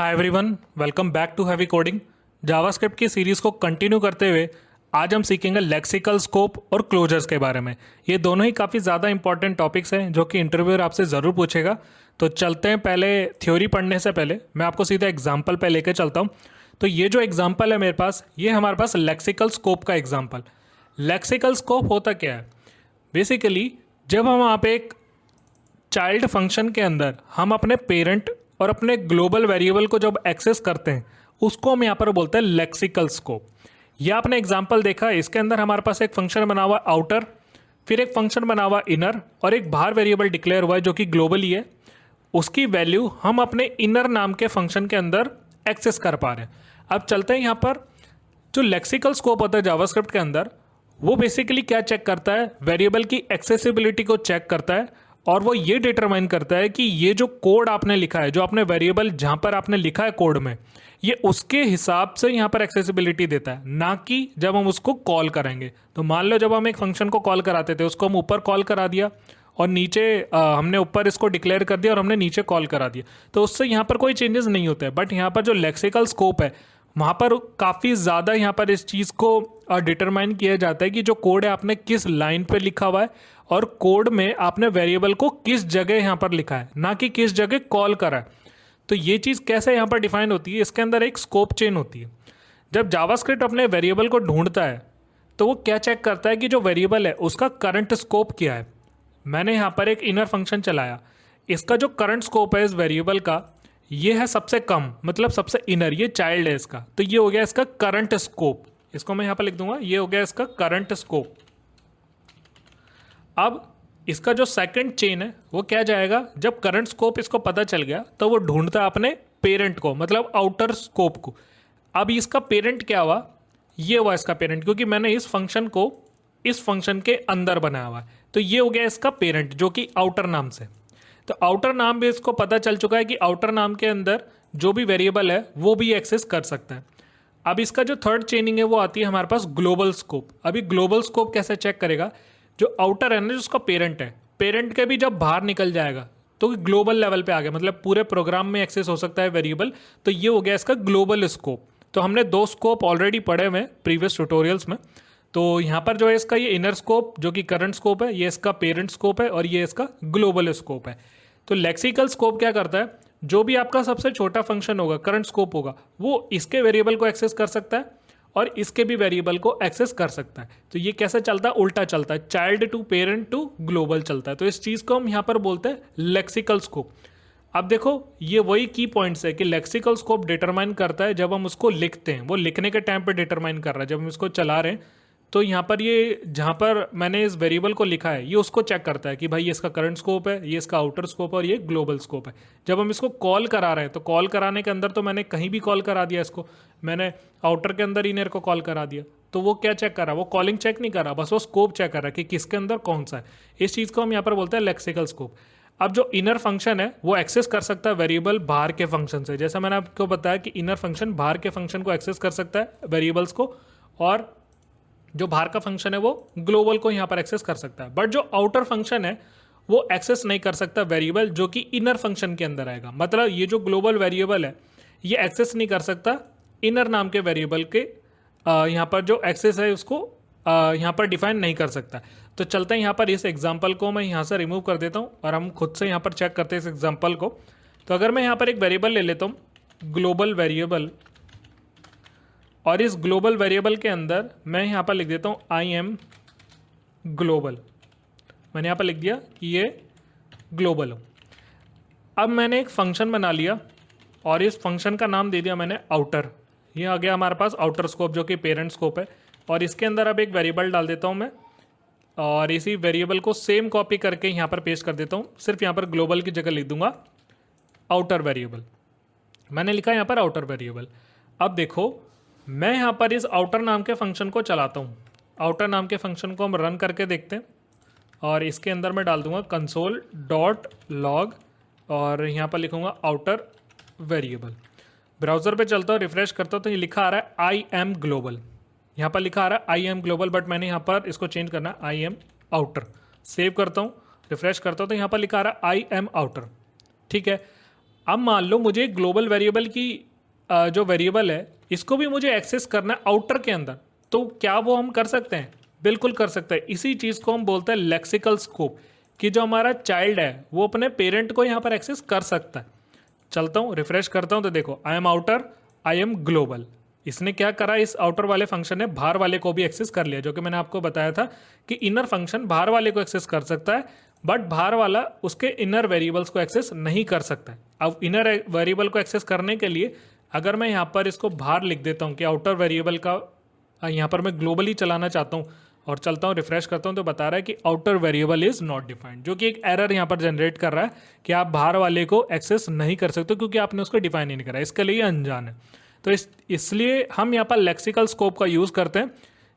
Hi everyone, welcome back to heavy coding. JavaScript की series को continue करते हुए आज हम सीखेंगे लेक्सिकल स्कोप और क्लोजर्स के बारे में। ये दोनों ही काफ़ी ज़्यादा इंपॉर्टेंट टॉपिक्स हैं जो कि इंटरव्यूअर आपसे ज़रूर पूछेगा। तो चलते हैं, पहले थ्योरी पढ़ने से पहले मैं आपको सीधा एग्जाम्पल पे लेके चलता हूँ। तो ये जो एग्जाम्पल है मेरे पास, ये हमारे पास लेक्सिकल स्कोप का एग्जाम्पल। लेक्सिकल स्कोप होता क्या है? बेसिकली जब हम वहाँ पे एक चाइल्ड फंक्शन के अंदर हम अपने पेरेंट और अपने ग्लोबल वेरिएबल को जब एक्सेस करते हैं, उसको हम यहाँ पर बोलते हैं लेक्सिकल स्कोप। यह आपने एग्जांपल देखा है, इसके अंदर हमारे पास एक फंक्शन बना हुआ आउटर, फिर एक फंक्शन बना हुआ इनर और एक बाहर वेरिएबल डिक्लेयर हुआ है जो कि ग्लोबली है। उसकी वैल्यू हम अपने इनर नाम के फंक्शन के अंदर एक्सेस कर पा रहे हैं। अब चलते हैं यहाँ पर, जो लेक्सिकल स्कोप होता है जावास्क्रिप्ट के अंदर, वो बेसिकली क्या चेक करता है? वेरिएबल की एक्सेसिबिलिटी को चेक करता है और वो ये डिटरमाइन करता है कि ये जो कोड आपने लिखा है, जो आपने वेरिएबल जहाँ पर आपने लिखा है कोड में, ये उसके हिसाब से यहाँ पर एक्सेसिबिलिटी देता है, ना कि जब हम उसको कॉल करेंगे। तो मान लो जब हम एक फंक्शन को कॉल कराते थे, उसको हम ऊपर कॉल करा दिया और नीचे हमने ऊपर इसको डिक्लेयर कर दिया और हमने नीचे कॉल करा दिया, तो उससे यहाँ पर कोई चेंजेस नहीं होते हैं। बट यहाँ पर जो लेक्सिकल स्कोप है, वहाँ पर काफ़ी ज़्यादा यहाँ पर इस चीज़ को डिटरमाइन किया जाता है कि जो कोड है आपने किस लाइन पे लिखा हुआ है और कोड में आपने वेरिएबल को किस जगह यहाँ पर लिखा है, ना कि किस जगह कॉल करा है। तो ये चीज़ कैसे यहाँ पर डिफाइन होती है? इसके अंदर एक स्कोप चेन होती है। जब जावास्क्रिप्ट अपने वेरिएबल को ढूंढता है तो वो क्या चेक करता है कि जो वेरिएबल है उसका करंट स्कोप क्या है। मैंने यहाँ पर एक इनर फंक्शन चलाया, इसका जो करंट स्कोप है इस वेरिएबल का, ये है सबसे कम, मतलब सबसे इनर, ये चाइल्ड है इसका, तो ये हो गया इसका करंट स्कोप। इसको मैं यहाँ पर लिख दूंगा, ये हो गया इसका करंट स्कोप। अब इसका जो सेकंड चेन है वो क्या जाएगा? जब करंट स्कोप इसको पता चल गया तो वो ढूंढता है अपने पेरेंट को, मतलब आउटर स्कोप को। अब इसका पेरेंट क्या हुआ? ये हुआ इसका पेरेंट, क्योंकि मैंने इस फंक्शन को इस फंक्शन के अंदर बनाया हुआ है, तो ये हो गया इसका पेरेंट जो कि आउटर नाम से। तो आउटर नाम भी इसको पता चल चुका है कि आउटर नाम के अंदर जो भी वेरिएबल है वो भी एक्सेस कर सकता है। अब इसका जो थर्ड चेनिंग है वो आती है हमारे पास ग्लोबल स्कोप। अभी ग्लोबल स्कोप कैसे चेक करेगा? जो आउटर है ना, जिसका पेरेंट है, पेरेंट के भी जब बाहर निकल जाएगा तो ग्लोबल लेवल पे आ गया, मतलब पूरे प्रोग्राम में एक्सेस हो सकता है वेरिएबल। तो ये हो गया इसका ग्लोबल स्कोप। तो हमने दो स्कोप ऑलरेडी पढ़े हुए प्रीवियस ट्यूटोरियल्स में। तो यहाँ पर जो है इसका ये इनर स्कोप जो कि करंट स्कोप है, ये इसका पेरेंट स्कोप है और ये इसका ग्लोबल स्कोप है। तो लेक्सिकल स्कोप क्या करता है? जो भी आपका सबसे छोटा फंक्शन होगा, करंट स्कोप होगा, वो इसके वेरिएबल को एक्सेस कर सकता है और इसके भी वेरिएबल को एक्सेस कर सकता है। तो ये कैसे चलता है? उल्टा चलता है, child to parent to global चलता है। तो इस चीज़ को हम यहाँ पर बोलते हैं लेक्सिकल स्कोप। अब देखो, ये वही की पॉइंट्स है कि लेक्सिकल स्कोप डिटरमाइन करता है जब हम उसको लिखते हैं, वो लिखने के टाइम पर डिटरमाइन कर रहा है। जब हम इसको चला रहे हैं तो यहाँ पर ये जहाँ पर मैंने इस वेरिएबल को लिखा है, ये उसको चेक करता है कि भाई ये इसका करंट स्कोप है, ये इसका आउटर स्कोप है और ये ग्लोबल स्कोप है। जब हम इसको कॉल करा रहे हैं तो कॉल कराने के अंदर तो मैंने कहीं भी कॉल करा दिया, इसको मैंने आउटर के अंदर इनर को कॉल करा दिया, तो वो क्या चेक कर रहा है? वो कॉलिंग चेक नहीं कर रहा, बस वो स्कोप चेक कर रहा है कि किसके अंदर कौन सा है। इस चीज़ को हम यहाँ पर बोलते हैं लेक्सिकल स्कोप। अब जो इनर फंक्शन है वो एक्सेस कर सकता है वेरिएबल बाहर के फंक्शन से। जैसा मैंने आपको बताया कि इनर फंक्शन बाहर के फंक्शन को एक्सेस कर सकता है वेरिएबल्स को, और जो बाहर का फंक्शन है वो ग्लोबल को यहाँ पर एक्सेस कर सकता है। बट जो आउटर फंक्शन है वो एक्सेस नहीं कर सकता वेरिएबल जो कि इनर फंक्शन के अंदर आएगा। मतलब ये जो ग्लोबल वेरिएबल है ये एक्सेस नहीं कर सकता इनर नाम के वेरिएबल के, यहाँ पर जो एक्सेस है उसको यहाँ पर डिफाइन नहीं कर सकता। तो चलते हैं यहाँ पर, इस एग्जाम्पल को मैं यहाँ से रिमूव कर देता हूँ और हम खुद से यहाँ पर चेक करते हैं इस एग्जाम्पल को। तो अगर मैं यहाँ पर एक वेरिएबल ले लेता हूँ, ग्लोबल वेरिएबल, और इस ग्लोबल वेरिएबल के अंदर मैं यहाँ पर लिख देता हूँ आई एम ग्लोबल। मैंने यहाँ पर लिख दिया कि ये ग्लोबल हो। अब मैंने एक फंक्शन बना लिया और इस फंक्शन का नाम दे दिया मैंने आउटर। ये आ गया हमारे पास आउटर स्कोप जो कि पेरेंट स्कोप है, और इसके अंदर अब एक वेरिएबल डाल देता हूँ मैं, और इसी वेरिएबल को सेम कॉपी करके यहाँ पर पेस्ट कर देता हूँ। सिर्फ यहाँ पर ग्लोबल की जगह लिख दूंगा आउटर वेरिएबल। मैंने लिखा यहाँ पर आउटर वेरिएबल। अब देखो, मैं यहाँ पर इस आउटर नाम के फंक्शन को चलाता हूँ। आउटर नाम के फंक्शन को हम रन करके देखते हैं, और इसके अंदर मैं डाल दूंगा कंसोल डॉट लॉग और यहाँ पर लिखूंगा आउटर वेरिएबल। ब्राउज़र पे चलता हूँ, रिफ्रेश करता हूँ तो ये लिखा आ रहा है आई एम ग्लोबल। यहाँ पर लिखा आ रहा है आई एम ग्लोबल, बट मैंने यहाँ पर इसको चेंज करना है आई एम आउटर। सेव करता हूँ, रिफ्रेश करता हूँ तो यहाँ पर लिखा आ रहा है आई एम आउटर। ठीक है, अब मान लो मुझे ग्लोबल वेरिएबल की जो वेरिएबल है इसको भी मुझे एक्सेस करना है आउटर के अंदर, तो क्या वो हम कर सकते हैं? बिल्कुल कर सकते हैं। इसी चीज़ को हम बोलते हैं लेक्सिकल स्कोप, कि जो हमारा चाइल्ड है वो अपने पेरेंट को यहाँ पर एक्सेस कर सकता है। चलता हूँ, रिफ्रेश करता हूँ, तो देखो I am outer, I am global. इसने क्या करा, इस आउटर वाले फंक्शन ने बाहर वाले को भी एक्सेस कर लिया, जो कि मैंने आपको बताया था कि इनर फंक्शन बाहर वाले को एक्सेस कर सकता है, बट बाहर वाला उसके इनर वेरिएबल्स को एक्सेस नहीं कर सकता है। अब इनर वेरिएबल को एक्सेस करने के लिए अगर मैं यहाँ पर इसको बाहर लिख देता हूँ कि आउटर वेरिएबल का यहाँ पर मैं ग्लोबली चलाना चाहता हूँ और चलता हूँ, रिफ्रेश करता हूँ, तो बता रहा है कि outer variable is not defined, जो कि एक एरर यहाँ पर जनरेट कर रहा है कि आप बाहर वाले को एक्सेस नहीं कर सकते क्योंकि आपने उसको डिफाइन ही नहीं करा, इसके लिए अनजान है। तो इसलिए हम यहाँ पर लेक्सिकल स्कोप का यूज़ करते हैं,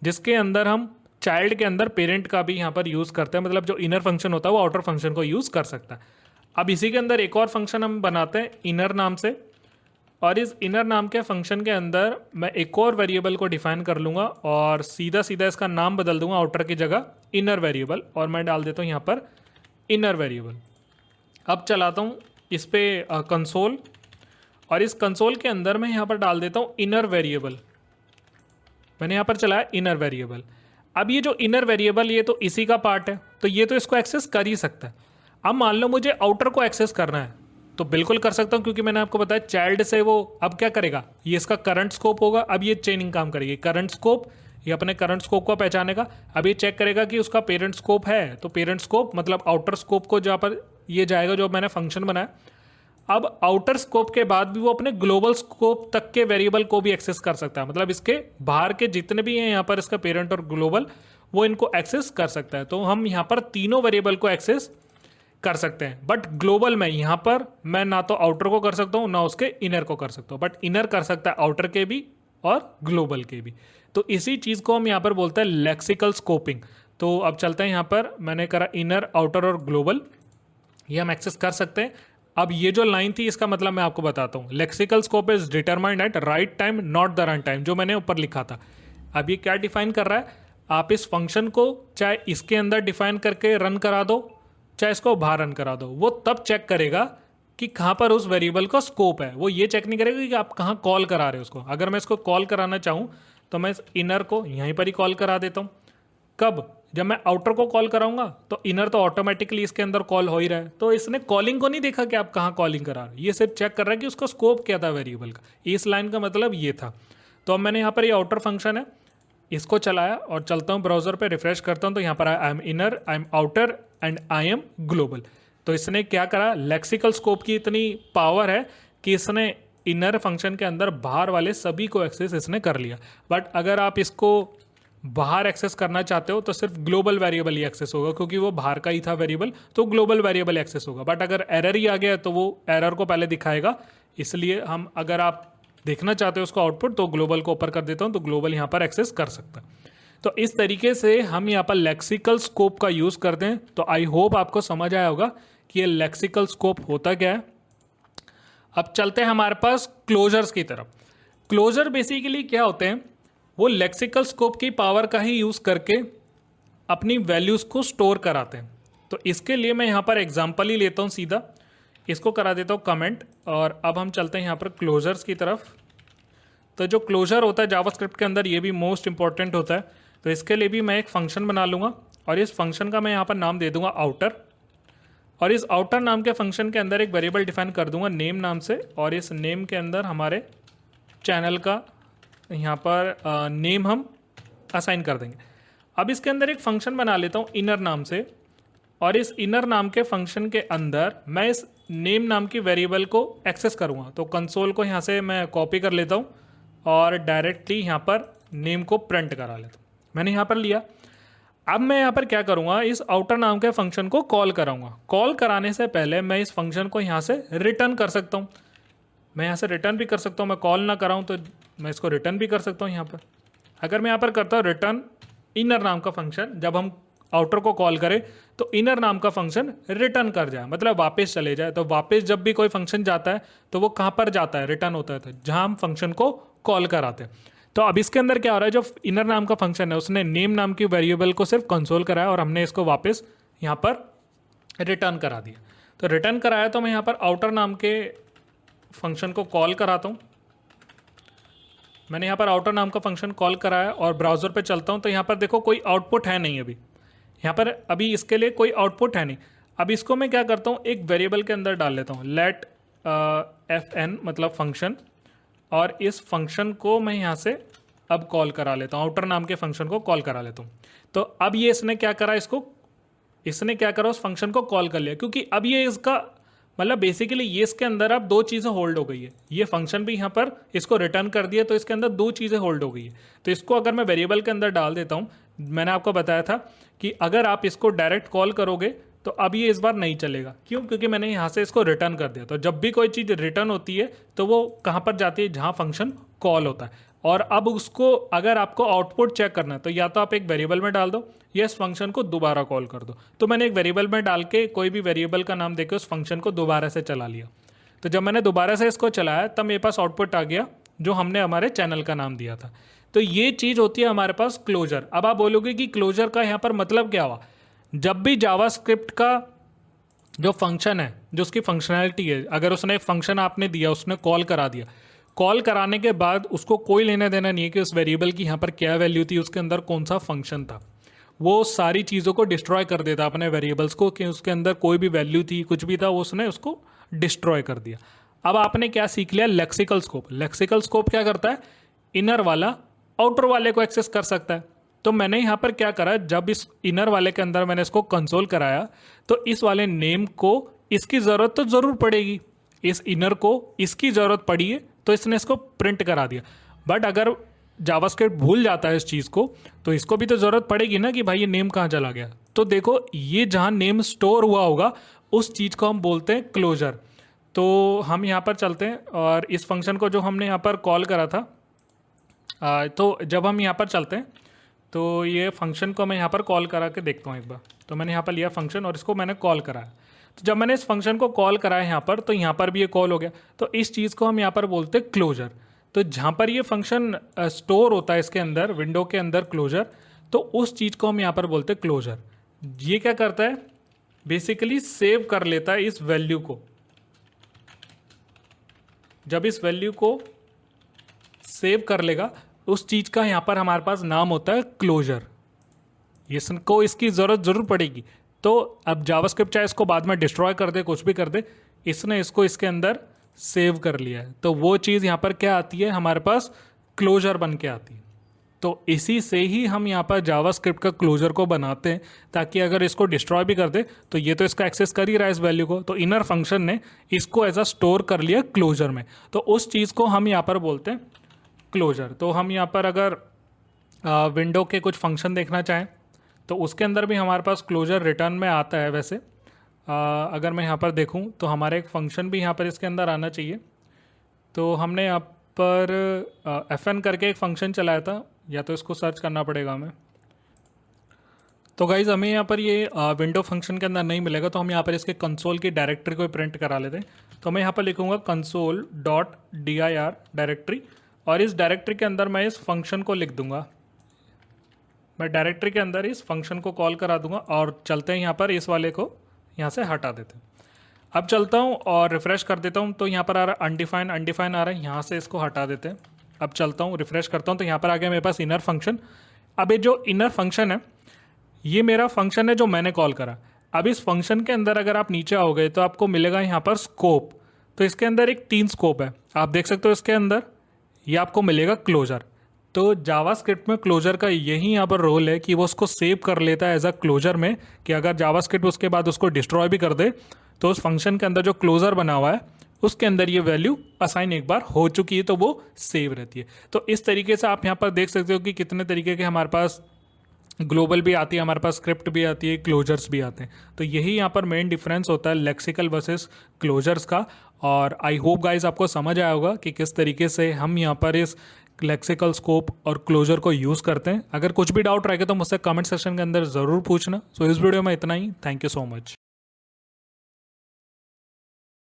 जिसके अंदर हम चाइल्ड के अंदर पेरेंट का भी यहाँ पर यूज़ करते हैं, मतलब जो इनर फंक्शन होता है वो आउटर फंक्शन को यूज़ कर सकता है। अब इसी के अंदर एक और फंक्शन हम बनाते हैं इनर नाम से, और इस इनर नाम के फंक्शन के अंदर मैं एक और वेरिएबल को डिफाइन कर लूँगा और सीधा सीधा इसका नाम बदल दूंगा आउटर की जगह इनर वेरिएबल, और मैं डाल देता हूँ यहाँ पर इनर वेरिएबल। अब चलाता हूँ इस पर कंसोल, और इस कंसोल के अंदर मैं यहाँ पर डाल देता हूँ इनर वेरिएबल। मैंने यहाँ पर चलाया इनर वेरिएबल। अब ये जो इनर वेरिएबल ये तो इसी का पार्ट है, तो ये तो इसको एक्सेस कर ही सकता है। अब मान लो मुझे आउटर को एक्सेस करना है तो बिल्कुल कर सकता हूँ, क्योंकि मैंने आपको बताया चाइल्ड से वो अब क्या करेगा, ये इसका करंट स्कोप होगा। अब ये चेनिंग काम करेगी, करंट स्कोप, ये अपने करंट स्कोप को पहचानेगा। अब ये चेक करेगा कि उसका पेरेंट स्कोप है, तो पेरेंट स्कोप मतलब आउटर स्कोप को जहाँ पर ये जाएगा जो मैंने फंक्शन बनाया। अब आउटर स्कोप के बाद भी वो अपने ग्लोबल स्कोप तक के वेरिएबल को भी एक्सेस कर सकता है, मतलब इसके बाहर के जितने भी हैं यहाँ पर इसका पेरेंट और ग्लोबल, वो इनको एक्सेस कर सकता है। तो हम यहाँ पर तीनों वेरिएबल को एक्सेस कर सकते हैं, बट ग्लोबल में यहाँ पर मैं ना तो आउटर को कर सकता हूँ ना उसके इनर को कर सकता हूँ, बट इनर कर सकता है आउटर के भी और ग्लोबल के भी। तो इसी चीज़ को हम यहाँ पर बोलते हैं लेक्सिकल स्कोपिंग। तो अब चलते हैं, यहाँ पर मैंने करा इनर, आउटर और ग्लोबल, ये हम एक्सेस कर सकते हैं। अब ये जो लाइन थी इसका मतलब मैं आपको बताता हूँ, lexical scope is determined at write time not the run time, जो मैंने ऊपर लिखा था। अब ये क्या डिफाइन कर रहा है, आप इस फंक्शन को चाहे इसके अंदर डिफाइन करके रन करा दो चाहे इसको बाहर रन करा दो, वो तब चेक करेगा कि कहाँ पर उस वेरिएबल का स्कोप है। वो ये चेक नहीं करेगा कि आप कहाँ कॉल करा रहे हो उसको। अगर मैं इसको कॉल कराना चाहूँ तो मैं इस इनर को यहीं पर ही कॉल करा देता हूँ। कब, जब मैं आउटर को कॉल कराऊंगा तो इनर तो ऑटोमेटिकली इसके अंदर कॉल हो ही रहा है, तो इसने कॉलिंग को नहीं देखा कि आप कहाँ कॉलिंग करा रहे हो, ये सिर्फ चेक कर रहा है कि उसका स्कोप क्या था वेरिएबल का। इस लाइन का मतलब ये था। तो अब मैंने यहाँ पर ये आउटर फंक्शन है, इसको चलाया और चलता हूँ ब्राउजर पे, रिफ्रेश करता हूँ, तो यहाँ पर I am inner, I am outer and I am global. तो इसने क्या करा, लेक्सिकल स्कोप की इतनी पावर है कि इसने इनर फंक्शन के अंदर बाहर वाले सभी को एक्सेस इसने कर लिया। बट अगर आप इसको बाहर एक्सेस करना चाहते हो तो सिर्फ ग्लोबल वेरिएबल ही एक्सेस होगा, क्योंकि वो बाहर का ही था वेरिएबल, तो ग्लोबल वेरिएबल एक्सेस होगा। बट अगर एरर ही आ गया तो वो एरर को पहले दिखाएगा, इसलिए हम, अगर आप देखना चाहते हो उसको आउटपुट, तो ग्लोबल को ऊपर कर देता हूँ, तो ग्लोबल यहाँ पर एक्सेस कर सकता है। तो इस तरीके से हम यहाँ पर लेक्सिकल स्कोप का यूज़ करते हैं। तो आई होप आपको समझ आया होगा कि ये लेक्सिकल स्कोप होता क्या है। अब चलते हैं हमारे पास क्लोजर्स की तरफ। क्लोजर बेसिकली क्या होते हैं, वो लेक्सिकल स्कोप की पावर का ही यूज़ करके अपनी वैल्यूज़ को स्टोर कराते हैं। तो इसके लिए मैं यहाँ पर एग्जांपल ही लेता हूँ, सीधा इसको करा देता हूँ कमेंट, और अब हम चलते हैं यहाँ पर क्लोजर्स की तरफ। तो जो क्लोजर होता है जावास्क्रिप्ट के अंदर, ये भी मोस्ट इंपॉर्टेंट होता है। तो इसके लिए भी मैं एक फंक्शन बना लूँगा और इस फंक्शन का मैं यहाँ पर नाम दे दूँगा आउटर, और इस आउटर नाम के फंक्शन के अंदर एक वेरिएबल डिफाइन कर दूँगा नेम नाम से, और इस नेम के अंदर हमारे चैनल का यहाँ पर नेम हम असाइन कर देंगे। अब इसके अंदर एक फंक्शन बना लेता हूँ इनर नाम से, और इस इनर नाम के फंक्शन के अंदर मैं इस नेम नाम की वेरिएबल को एक्सेस करूँगा। तो कंसोल को यहाँ से मैं कॉपी कर लेता हूँ और डायरेक्टली यहाँ पर नेम को प्रिंट करा लेता हूँ। मैंने यहाँ पर लिया। अब मैं यहाँ पर क्या करूँगा, इस आउटर नाम के फंक्शन को कॉल कराऊँगा। कॉल कराने से पहले मैं इस फंक्शन को यहाँ से रिटर्न कर सकता हूँ। मैं यहाँ से रिटर्न भी कर सकता हूँ, मैं कॉल ना कराऊँ तो मैं इसको रिटर्न भी कर सकता हूँ यहाँ पर। अगर मैं यहाँ पर करता हूँ रिटर्न इनर नाम का फंक्शन, जब हम आउटर को कॉल करें तो इनर नाम का फंक्शन रिटर्न कर जाए, मतलब वापस चले जाए। तो वापस जब भी कोई फंक्शन जाता है तो वो कहाँ पर जाता है, रिटर्न होता है, तो जहाँ हम फंक्शन को कॉल कराते हैं। तो अब इसके अंदर क्या हो रहा है, जो इनर नाम का फंक्शन है उसने नेम नाम की वेरिएबल को सिर्फ कंसोल कराया और हमने इसको वापस यहाँ पर रिटर्न करा दिया। तो रिटर्न कराया तो मैं यहाँ पर आउटर नाम के फंक्शन को कॉल कराता हूँ। मैंने यहाँ पर आउटर नाम का फंक्शन कॉल कराया और ब्राउज़र पे चलता हूँ तो यहाँ पर देखो कोई आउटपुट है नहीं अभी, यहाँ पर अभी इसके लिए कोई आउटपुट है नहीं। अब इसको मैं क्या करता हूँ, एक वेरिएबल के अंदर डाल लेता हूँ, लेट fn मतलब फंक्शन, और इस फंक्शन को मैं यहाँ से अब कॉल करा लेता हूँ, आउटर नाम के फंक्शन को कॉल करा लेता हूँ। तो अब ये इसने क्या करा, इसने क्या करा, उस फंक्शन को कॉल कर लिया, क्योंकि अब ये इसका मतलब बेसिकली ये इसके अंदर अब दो चीज़ें होल्ड हो गई है। ये फंक्शन भी यहाँ पर इसको रिटर्न कर दिया, तो इसके अंदर दो चीज़ें होल्ड हो गई है। तो इसको अगर मैं वेरिएबल के अंदर डाल देता हूँ, मैंने आपको बताया था कि अगर आप इसको डायरेक्ट कॉल करोगे तो अब ये इस बार नहीं चलेगा। क्यों? क्योंकि मैंने यहाँ से इसको रिटर्न कर दिया। तो जब भी कोई चीज़ रिटर्न होती है तो वो कहाँ पर जाती है, जहाँ फंक्शन कॉल होता है। और अब उसको अगर आपको आउटपुट चेक करना है तो या तो आप एक वेरिएबल में डाल दो या इस फंक्शन को दोबारा कॉल कर दो। तो मैंने एक वेरिएबल में डाल के कोई भी वेरिएबल का नाम देके उस फंक्शन को दोबारा से चला लिया। तो जब मैंने दोबारा से इसको चलाया तब मेरे पास आउटपुट आ गया जो हमने हमारे चैनल का नाम दिया था। तो ये चीज़ होती है हमारे पास क्लोजर। अब आप बोलोगे कि क्लोजर का यहाँ पर मतलब क्या हुआ? जब भी जावास्क्रिप्ट का जो फंक्शन है, जो उसकी फंक्शनैलिटी है, अगर उसने एक फंक्शन आपने दिया, उसने कॉल करा दिया, कॉल कराने के बाद उसको कोई लेना देना नहीं है कि उस वेरिएबल की यहाँ पर क्या वैल्यू थी, उसके अंदर कौन सा फंक्शन था। वो सारी चीज़ों को डिस्ट्रॉय कर देता अपने वेरिएबल्स को, कि उसके अंदर कोई भी वैल्यू थी, कुछ भी था, वो उसने उसको डिस्ट्रॉय कर दिया। अब आपने क्या सीख लिया? Lexical scope. लेक्सिकल स्कोप क्या करता है? इनर वाला आउटर वाले को एक्सेस कर सकता है। तो मैंने यहाँ पर क्या करा, जब इस इनर वाले के अंदर मैंने इसको कंसोल कराया तो इस वाले नेम को इसकी ज़रूरत तो ज़रूर पड़ेगी, इस इनर को इसकी ज़रूरत पड़ी है तो इसने इसको प्रिंट करा दिया। बट अगर जावास्क्रिप्ट भूल जाता है इस चीज़ को तो इसको भी तो ज़रूरत पड़ेगी ना कि भाई ये नेम कहाँ चला गया। तो देखो ये जहाँ नेम स्टोर हुआ होगा उस चीज़ को हम बोलते हैं क्लोजर। तो हम यहाँ पर चलते हैं और इस फंक्शन को जो हमने यहाँ पर कॉल करा था, तो जब हम यहाँ पर चलते हैं तो ये फंक्शन को मैं यहाँ पर कॉल करा के देखता हूँ एक बार। तो मैंने यहाँ पर लिया फंक्शन और इसको मैंने कॉल कराया। तो जब मैंने इस फंक्शन को कॉल कराया यहाँ पर तो यहाँ पर भी ये कॉल हो गया। तो इस चीज़ को हम यहाँ पर बोलते हैं क्लोजर। तो जहाँ पर ये फंक्शन स्टोर होता है इसके अंदर, विंडो के अंदर क्लोजर, तो उस चीज़ को हम यहाँ पर बोलते हैं क्लोजर। ये क्या करता है? बेसिकली सेव कर लेता है इस वैल्यू को। जब इस वैल्यू को सेव कर लेगा उस चीज़ का यहाँ पर हमारे पास नाम होता है क्लोजर। इसको इसकी ज़रूरत ज़रूर पड़ेगी। तो अब जावास्क्रिप्ट चाहे इसको बाद में डिस्ट्रॉय कर दे, कुछ भी कर दे, इसने इसको इसके अंदर सेव कर लिया है। तो वो चीज़ यहाँ पर क्या आती है, हमारे पास क्लोजर बन के आती है। तो इसी से ही हम यहाँ पर जावास्क्रिप्ट का क्लोजर को बनाते हैं, ताकि अगर इसको डिस्ट्रॉय भी कर दे तो ये तो इसका एक्सेस कर ही रहा है इस वैल्यू को, तो इनर फंक्शन ने इसको एज अ स्टोर कर लिया क्लोजर में। तो उस चीज़ को हम यहाँ पर बोलते हैं क्लोजर। तो हम यहाँ पर अगर विंडो के कुछ फंक्शन देखना चाहें तो उसके अंदर भी हमारे पास क्लोजर रिटर्न में आता है। वैसे अगर मैं यहाँ पर देखूँ तो हमारा एक फंक्शन भी यहाँ पर इसके अंदर आना चाहिए। तो हमने यहाँ पर fn करके एक फंक्शन चलाया था, या तो इसको सर्च करना पड़ेगा हमें। तो गाइज हमें यहाँ पर ये विंडो फंक्शन के अंदर नहीं मिलेगा, तो हम यहाँ पर इसके कंसोल की डायरेक्टरी को प्रिंट करा लेते हैं। तो मैं यहाँ पर लिखूँगा console.dir डायरेक्टरी, और इस डायरेक्टरी के अंदर मैं इस फंक्शन को लिख दूंगा। मैं डायरेक्टरी के अंदर इस फंक्शन को कॉल करा दूंगा और चलते हैं यहाँ पर इस वाले को यहाँ से हटा देते हैं। अब चलता हूँ और रिफ़्रेश कर देता हूँ तो यहाँ पर आ रहा है अनडिफाइन आ रहा है, यहाँ से इसको हटा देते हैं। अब चलता हूँ, रिफ़्रेश करता हूँ तो यहाँ पर आ गया मेरे पास इनर फंक्शन। अब ये जो इनर फंक्शन है ये मेरा फंक्शन है जो मैंने कॉल करा। अब इस फंक्शन के अंदर अगर आप नीचे आओगे तो आपको मिलेगा यहाँ पर स्कोप। तो इसके अंदर एक 3 स्कोप है, आप देख सकते हो इसके अंदर। ये आपको मिलेगा क्लोजर। तो जावास्क्रिप्ट में क्लोजर का यही यहाँ पर रोल है कि वो उसको सेव कर लेता है एज अ क्लोजर में, कि अगर जावास्क्रिप्ट उसके बाद उसको डिस्ट्रॉय भी कर दे तो उस फंक्शन के अंदर जो क्लोजर बना हुआ है उसके अंदर ये वैल्यू असाइन एक बार हो चुकी है तो वो सेव रहती है। तो इस तरीके से आप यहाँ पर देख सकते हो कि कितने तरीके के हमारे पास ग्लोबल भी आती है, हमारे पास स्क्रिप्ट भी आती है, क्लोजर्स भी आते हैं। तो यही यहाँ पर मेन डिफरेंस होता है लेक्सिकल वर्सेस क्लोजर्स का। और आई होप गाइज आपको समझ आया होगा कि किस तरीके से हम यहाँ पर इस लेक्सिकल स्कोप और क्लोजर को यूज़ करते हैं। अगर कुछ भी डाउट रहेगा तो मुझसे कमेंट सेक्शन के अंदर ज़रूर पूछना। सो इस वीडियो में इतना ही। Thank you so much.